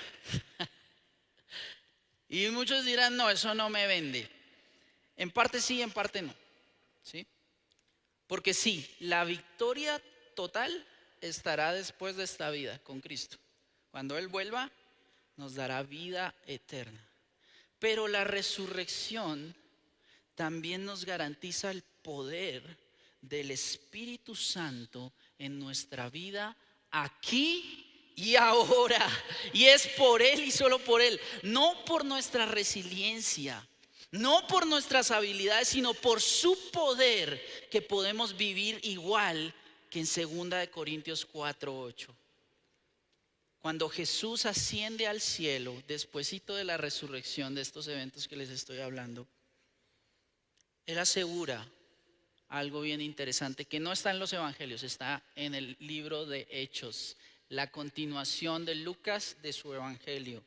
Y muchos dirán, no, eso no me vende. En parte sí, en parte no, ¿sí? Porque sí, la victoria total estará después de esta vida con Cristo. Cuando Él vuelva, nos dará vida eterna. Pero la resurrección también nos garantiza el poder del Espíritu Santo en nuestra vida aquí y ahora. Y es por Él y solo por Él, no por nuestra resiliencia, no por nuestras habilidades, sino por su poder, que podemos vivir igual que en 2 Corintios 4:8. Cuando Jesús asciende al cielo, despuesito de la resurrección, de estos eventos que les estoy hablando, Él asegura algo bien interesante que no está en los evangelios, está en el libro de Hechos, la continuación de Lucas de su evangelio.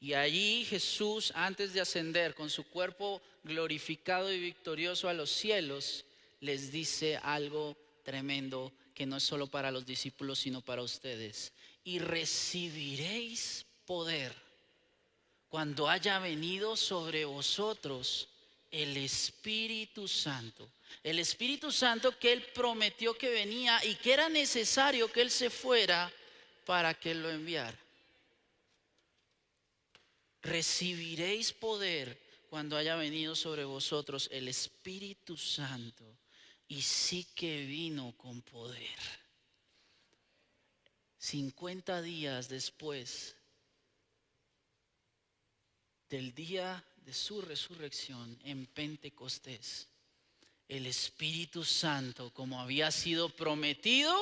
Y allí Jesús, antes de ascender con su cuerpo glorificado y victorioso a los cielos, les dice algo tremendo que no es solo para los discípulos, sino para ustedes. Y recibiréis poder cuando haya venido sobre vosotros el Espíritu Santo. El Espíritu Santo que Él prometió que venía y que era necesario que Él se fuera para que Él lo enviara. Recibiréis poder cuando haya venido sobre vosotros el Espíritu Santo. Y sí que vino con poder. 50 días después del día de su resurrección, en Pentecostés, el Espíritu Santo, como había sido prometido,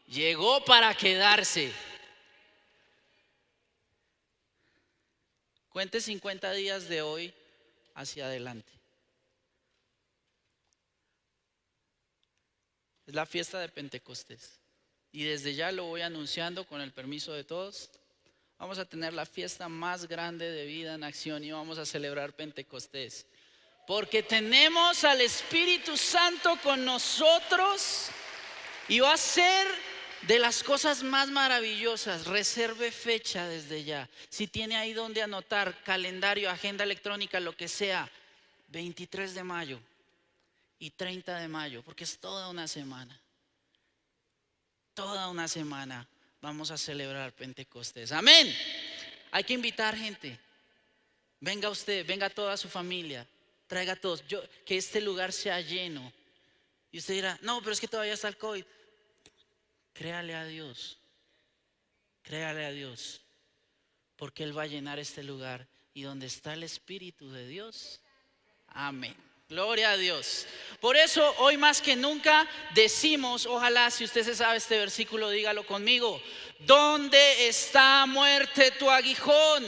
llegó para quedarse. Cuente 50 días de hoy hacia adelante. Es la fiesta de Pentecostés. Y desde ya lo voy anunciando con el permiso de todos. Vamos a tener la fiesta más grande de Vida en Acción y vamos a celebrar Pentecostés. Porque tenemos al Espíritu Santo con nosotros y va a ser de las cosas más maravillosas. Reserve fecha desde ya. Si tiene ahí donde anotar, calendario, agenda electrónica, lo que sea, 23 de mayo y 30 de mayo, porque es toda una semana. Toda una semana vamos a celebrar Pentecostés. Amén. Hay que invitar gente. Venga usted, venga toda su familia. Traiga a todos. Que este lugar sea lleno. Y usted dirá, no, pero es que todavía está el COVID. Créale a Dios. Créale a Dios. Porque Él va a llenar este lugar. Y donde está el Espíritu de Dios. Amén. Gloria a Dios. Por eso hoy más que nunca decimos, ojalá si usted se sabe este versículo, dígalo conmigo. ¿Dónde está, muerte, tu aguijón?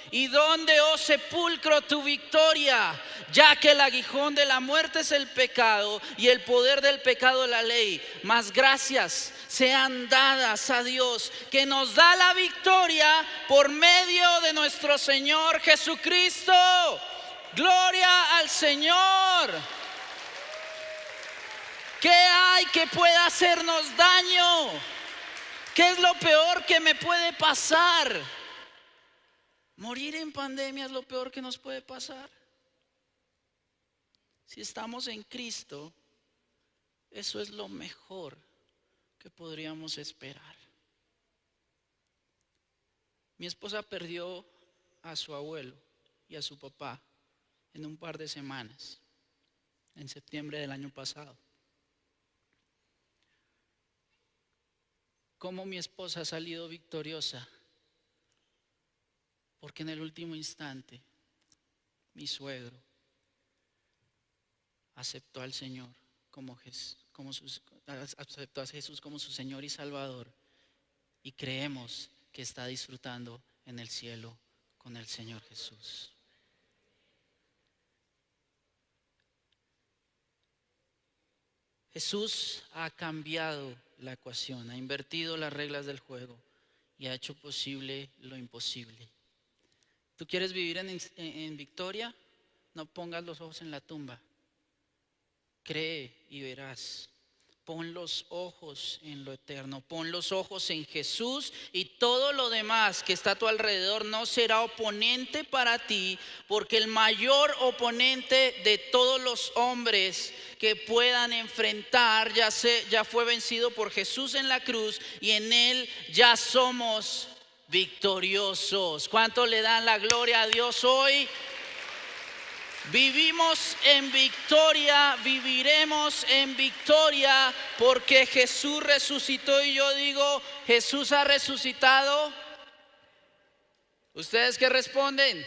¿Y dónde, oh sepulcro, tu victoria? Ya que el aguijón de la muerte es el pecado y el poder del pecado la ley. Mas gracias sean dadas a Dios, que nos da la victoria por medio de nuestro Señor Jesucristo. Gloria al Señor. ¿Qué hay que pueda hacernos daño? ¿Qué es lo peor que me puede pasar? Morir en pandemia es lo peor que nos puede pasar. Si estamos en Cristo, eso es lo mejor que podríamos esperar. Mi esposa perdió a su abuelo y a su papá en un par de semanas, en septiembre del año pasado. ¿Cómo mi esposa ha salido victoriosa? Porque en el último instante mi suegro aceptó al Señor aceptó a Jesús como su Señor y Salvador, y creemos que está disfrutando en el cielo con el Señor Jesús. Jesús ha cambiado la ecuación, ha invertido las reglas del juego y ha hecho posible lo imposible. ¿Tú quieres vivir en victoria? No pongas los ojos en la tumba. Cree y verás. Pon los ojos en lo eterno. Pon los ojos en Jesús, y todo lo demás que está a tu alrededor no será oponente para ti, porque el mayor oponente de todos los hombres que puedan enfrentar ya fue vencido por Jesús en la cruz, y en Él ya somos victoriosos. ¿Cuánto le dan la gloria a Dios hoy? Vivimos en victoria, viviremos en victoria, porque Jesús resucitó. Y yo digo, ¿Jesús ha resucitado? ¿Ustedes qué responden?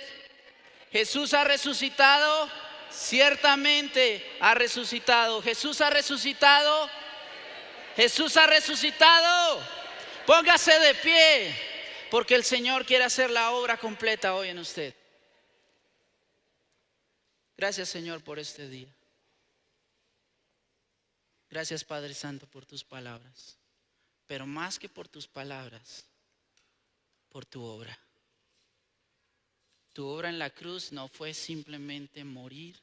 ¿Jesús ha resucitado? Ciertamente ha resucitado. ¿Jesús ha resucitado? ¿Jesús ha resucitado? Póngase de pie, porque el Señor quiere hacer la obra completa hoy en usted. Gracias, Señor, por este día. Gracias, Padre Santo, por tus palabras. Pero más que por tus palabras, por tu obra. Tu obra en la cruz no fue simplemente morir,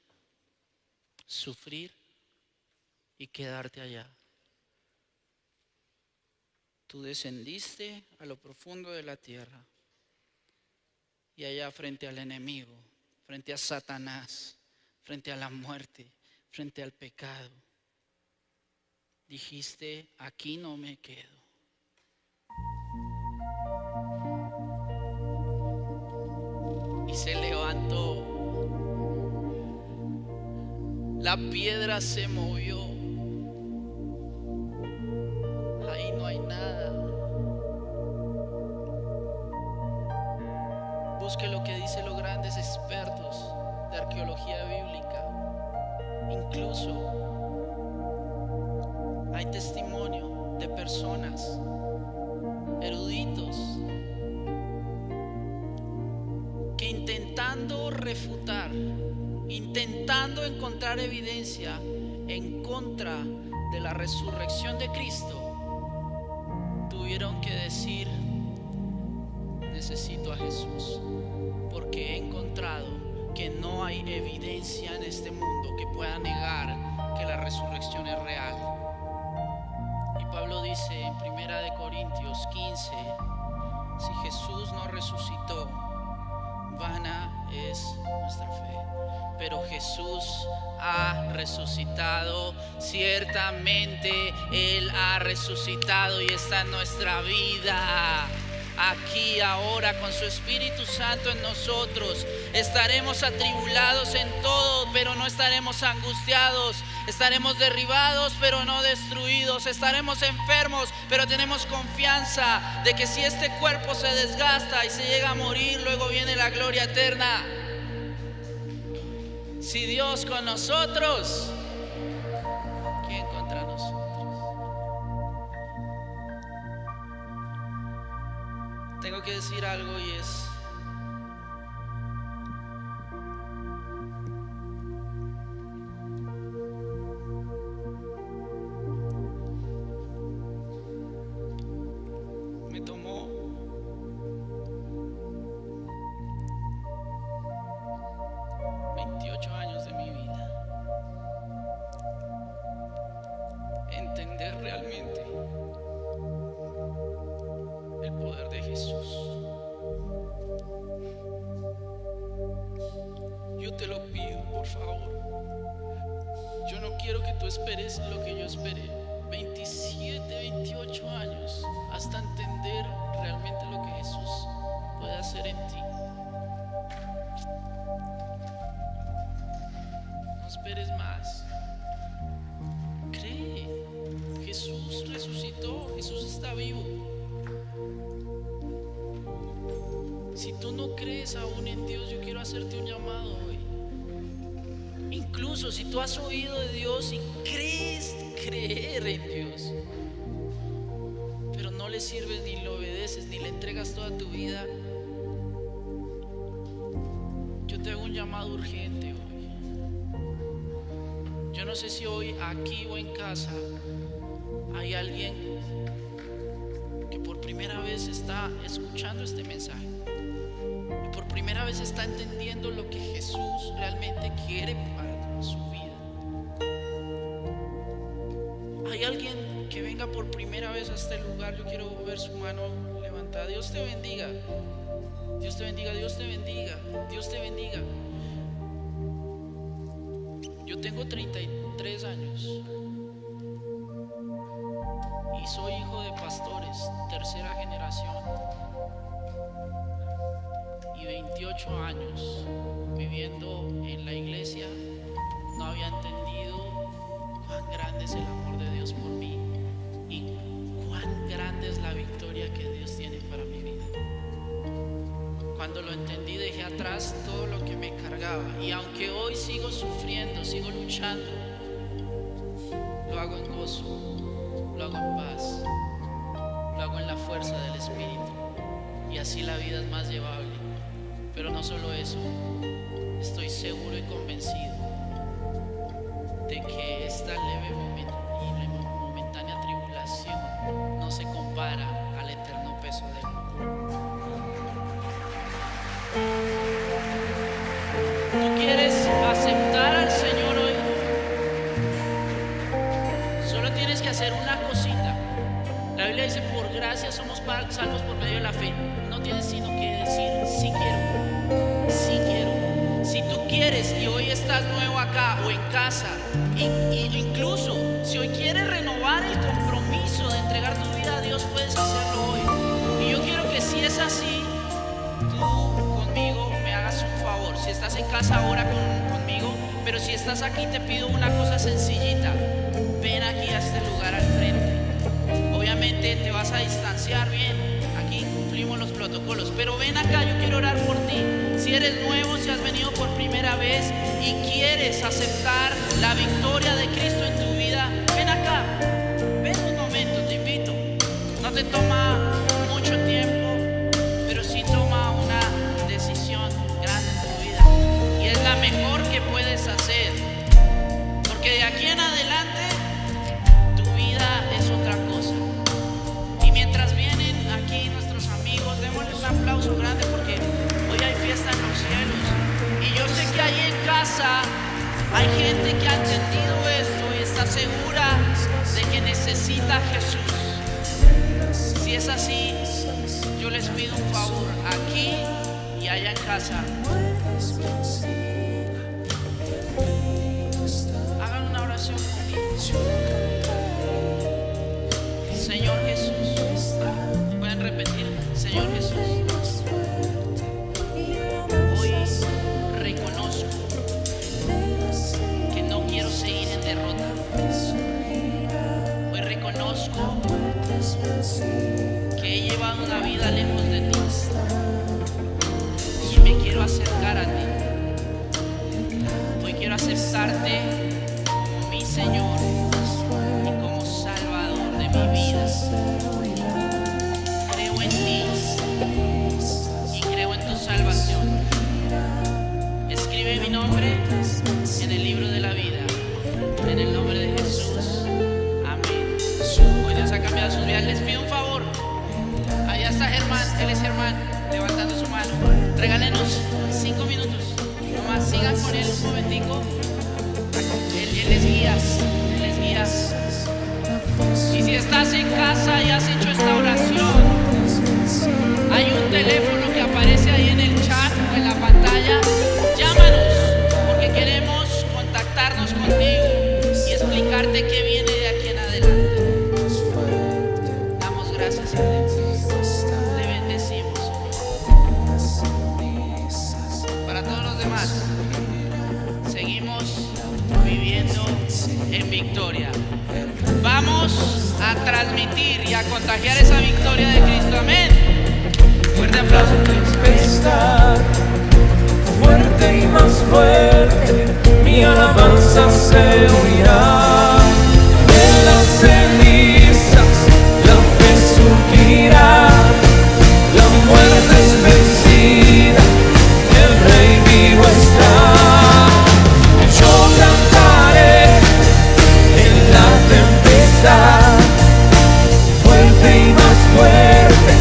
sufrir y quedarte allá. Tú descendiste a lo profundo de la tierra, y allá frente al enemigo, frente a Satanás, frente a la muerte, frente al pecado, dijiste, aquí no me quedo. Y se levantó. La piedra se movió. Ahí no hay nada. Busque lo que dicen los grandes expertos de arqueología bíblica. Incluso hay testimonio de personas, eruditos, que intentando refutar, intentando encontrar evidencia en contra de la resurrección de Cristo, tuvieron que decir, necesito a Jesús, porque he encontrado que no hay evidencia en este mundo que pueda negar que la resurrección es real. Y Pablo dice en 1 Corintios 15, si Jesús no resucitó, vana es nuestra fe. Pero Jesús ha resucitado, ciertamente Él ha resucitado y está en nuestra vida. Aquí, ahora, con su Espíritu Santo en nosotros, estaremos atribulados en todo, pero no estaremos angustiados. Estaremos derribados, pero no destruidos. Estaremos enfermos, pero tenemos confianza de que si este cuerpo se desgasta y se llega a morir, luego viene la gloria eterna. Si Dios con nosotros, ¿quién contra nosotros? Tengo que decir algo y es: me tomó 28 años de mi vida entender realmente el poder de Jesús. Yo te lo pido, por favor. Yo no quiero que tú esperes lo que yo esperé. 27, 28 años hasta entender realmente lo que Jesús puede hacer en ti. No esperes más. Cree. Jesús resucitó. Jesús está vivo. Si tú no crees aún en Dios, yo quiero hacerte un llamado hoy. Incluso si tú has oído de Dios y crees creer en Dios, pero no le sirves, ni le obedeces, ni le entregas toda tu vida, yo te hago un llamado urgente hoy. Yo no sé si hoy aquí o en casa hay alguien que por primera vez está escuchando este mensaje y por primera vez está entendiendo lo que Jesús realmente quiere para su vida. Hay alguien que venga por primera vez a este lugar. Yo quiero ver su mano levantada. Dios te bendiga. Dios te bendiga. Dios te bendiga. Dios te bendiga. Yo tengo 33 años y soy hijo de pastores, tercera generación, y 28 años viviendo en la iglesia. No había entendido cuán grande es el amor de Dios por mí y cuán grande es la victoria que Dios tiene para mi vida. Cuando lo entendí, dejé atrás todo lo que me cargaba, y aunque hoy sigo sufriendo, sigo luchando, lo hago en gozo, lo hago en paz, lo hago en la fuerza del Espíritu, y así la vida es más llevable. Pero no solo eso, estoy seguro y convencido de que esta leve y momentánea tribulación no se compara al eterno peso del mundo. ¿Tú quieres aceptar al Señor hoy? Solo tienes que hacer una cosita. La Biblia dice: por gracia somos salvos por medio de la fe. No tienes sino que decir: sí quiero, sí quiero. Si tú quieres y hoy estás nuevo acá o en casa, y incluso si hoy quieres renovar el compromiso de entregar tu vida a Dios, puedes hacerlo hoy. Y yo quiero que, si es así, tú conmigo me hagas un favor. Si estás en casa, ahora conmigo, pero si estás aquí, te pido una cosa sencillita. Ven aquí a este lugar al frente. Obviamente te vas a distanciar bien, aquí cumplimos los protocolos, pero ven acá, yo quiero orar por ti. Si eres nuevo, si has venido por primera vez y quieres aceptar la victoria de Cristo en tu vida, ven acá, ven un momento, te invito. No te toma mucho tiempo, pero sí toma una decisión grande en tu vida, y es la mejor que puedes hacer, porque de aquí en adelante tu vida es otra cosa. Y mientras vienen aquí nuestros amigos, démosles un aplauso grande, porque hoy hay fiesta en los cielos. Y yo sé que ahí en casa hay gente que ha entendido esto y está segura de que necesita a Jesús. Si es así, yo les pido un favor, aquí y allá en casa. Hagan una oración conmigo. Señor Jesús, pueden repetir: Señor Jesús, hoy reconozco que no quiero seguir en derrota. quiero acercar a ti. Hoy quiero aceptarte como mi Señor y como Salvador de mi vida. Creo en ti y creo en tu salvación. Escribe mi nombre en el libro de la vida, en el nombre de Jesús. Amén. Hoy Dios ha cambiado sus vidas. Les pido un favor. Allá está Germán, él es Germán, levantando su mano. Regálenos 5 minutos. Nomás sigan con él un momentico. Él les guía, él les guía. Y si estás en casa y has hecho esta oración, hay un teléfono que aparece ahí en el chat o en la pantalla. Llámanos, porque queremos contactarnos contigo y explicarte qué viene de aquí en adelante. Damos gracias a Dios. Le bendecimos. Para todos los demás, seguimos viviendo en victoria. Vamos a transmitir y a contagiar esa victoria de Cristo. Amén. Fuerte aplauso. Tempestad, fuerte y más fuerte, mi alabanza se oirá. De las cenizas la fe surgirá, la muerte es vencida, el Rey vivo está. Yo cantaré en la tempestad, fuerte y más fuerte,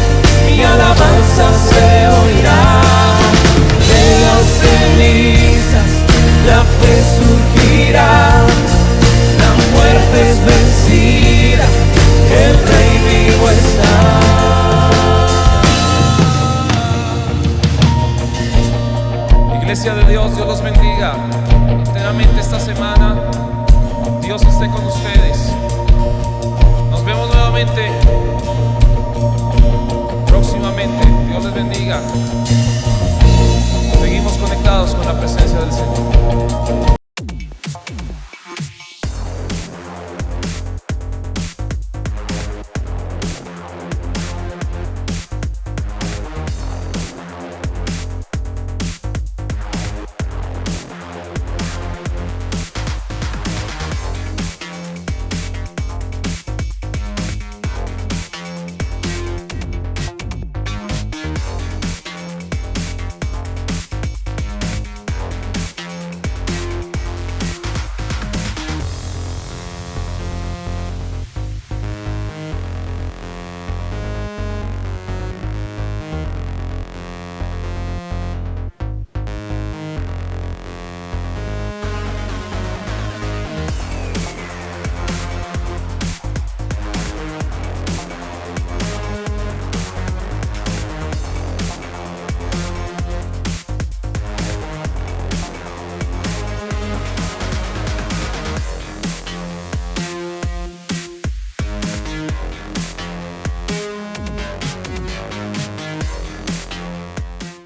mi alabanza se oirá. De las cenizas la fe surgirá, la muerte es vencida, el Rey vivo está. Iglesia de Dios, Dios los bendiga eternamente esta semana. Dios esté con ustedes. Nos vemos nuevamente próximamente. Dios les bendiga. Seguimos conectados con la presencia del Señor.